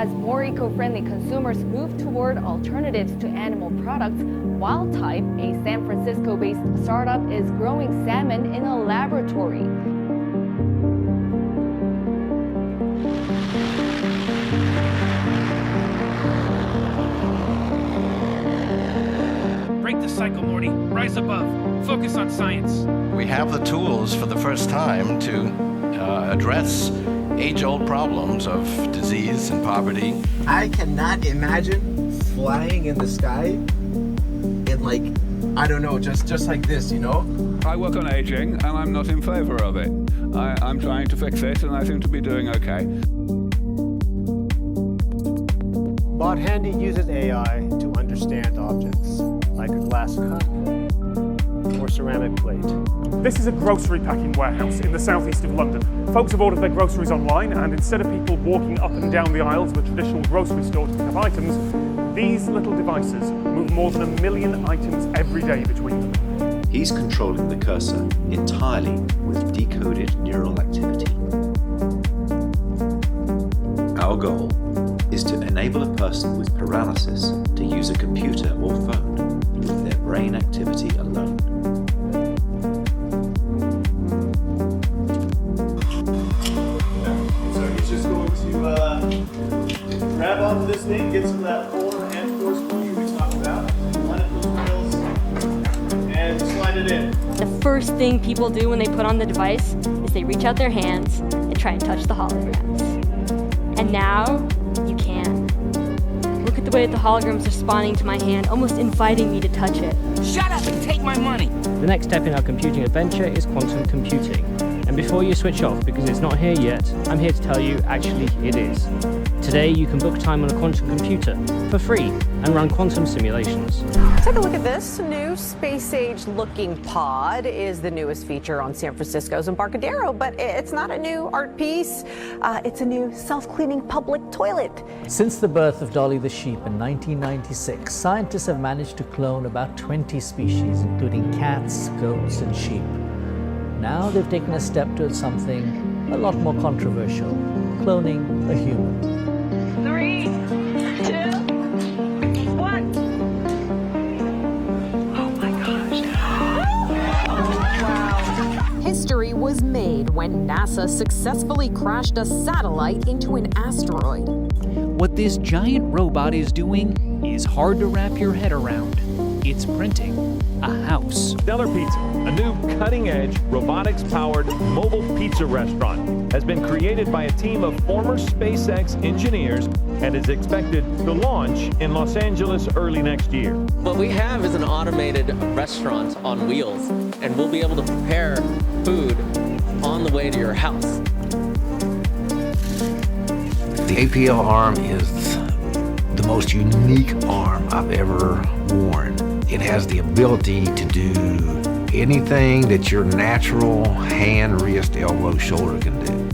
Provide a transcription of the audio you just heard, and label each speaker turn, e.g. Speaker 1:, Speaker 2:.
Speaker 1: as more eco-friendly consumers move toward alternatives to animal products, Wildtype, a San Francisco-based startup, is growing salmon in a laboratory.
Speaker 2: Break the cycle, Morty. Rise above. Focus on science.
Speaker 3: We have the tools for the first time to address age-old problems of disease and poverty.
Speaker 4: I cannot imagine flying in the sky in, like, I don't know, just like this, you know?
Speaker 5: I work on aging and I'm not in favor of it. I'm trying to fix it and I seem to be doing okay.
Speaker 6: Bot Handy uses AI to understand objects, like a glass cup or ceramic plate.
Speaker 7: This is a grocery packing warehouse in the southeast of London. Folks have ordered their groceries online, and instead of people walking up and down the aisles of a traditional grocery store to pick up items, these little devices move more than 1 million items every day between them.
Speaker 8: He's controlling the cursor entirely with decoded neural activity. Our goal is to enable a person with paralysis to use a computer or phone with their brain activity alone.
Speaker 9: So he's just going to grab onto this thing, get some of that polar and force pull you were talking about, line up those wheels, and slide it in.
Speaker 10: The first thing people do when they put on the device is they reach out their hands and try and touch the holograms. And now, you can. Look at the way that the holograms are responding to my hand, almost inviting me to touch it.
Speaker 2: Shut up and take my money!
Speaker 11: The next step in our computing adventure is quantum computing. And before you switch off, because it's not here yet, I'm here to tell you, actually, it is. Today, you can book time on a quantum computer for free and run quantum simulations.
Speaker 12: Take a look at this. New space-age looking pod is the newest feature on San Francisco's Embarcadero, but it's not a new art piece. It's a new self-cleaning public toilet.
Speaker 13: Since the birth of Dolly the sheep in 1996, scientists have managed to clone about 20 species, including cats, goats, and sheep. Now they've taken a step towards something a lot more controversial, cloning a human.
Speaker 14: 3, 2, 1. Oh my gosh. Wow.
Speaker 15: History was made when NASA successfully crashed a satellite into an asteroid.
Speaker 16: What this giant robot is doing is hard to wrap your head around. It's printing a house.
Speaker 17: Stellar Pizza, a new cutting-edge, robotics-powered mobile pizza restaurant, has been created by a team of former SpaceX engineers and is expected to launch in Los Angeles early next year.
Speaker 18: What we have is an automated restaurant on wheels, and we'll be able to prepare food on the way to your house.
Speaker 19: The APL arm is the most unique arm I've ever worn. It has the ability to do anything that your natural hand, wrist, elbow, shoulder can do.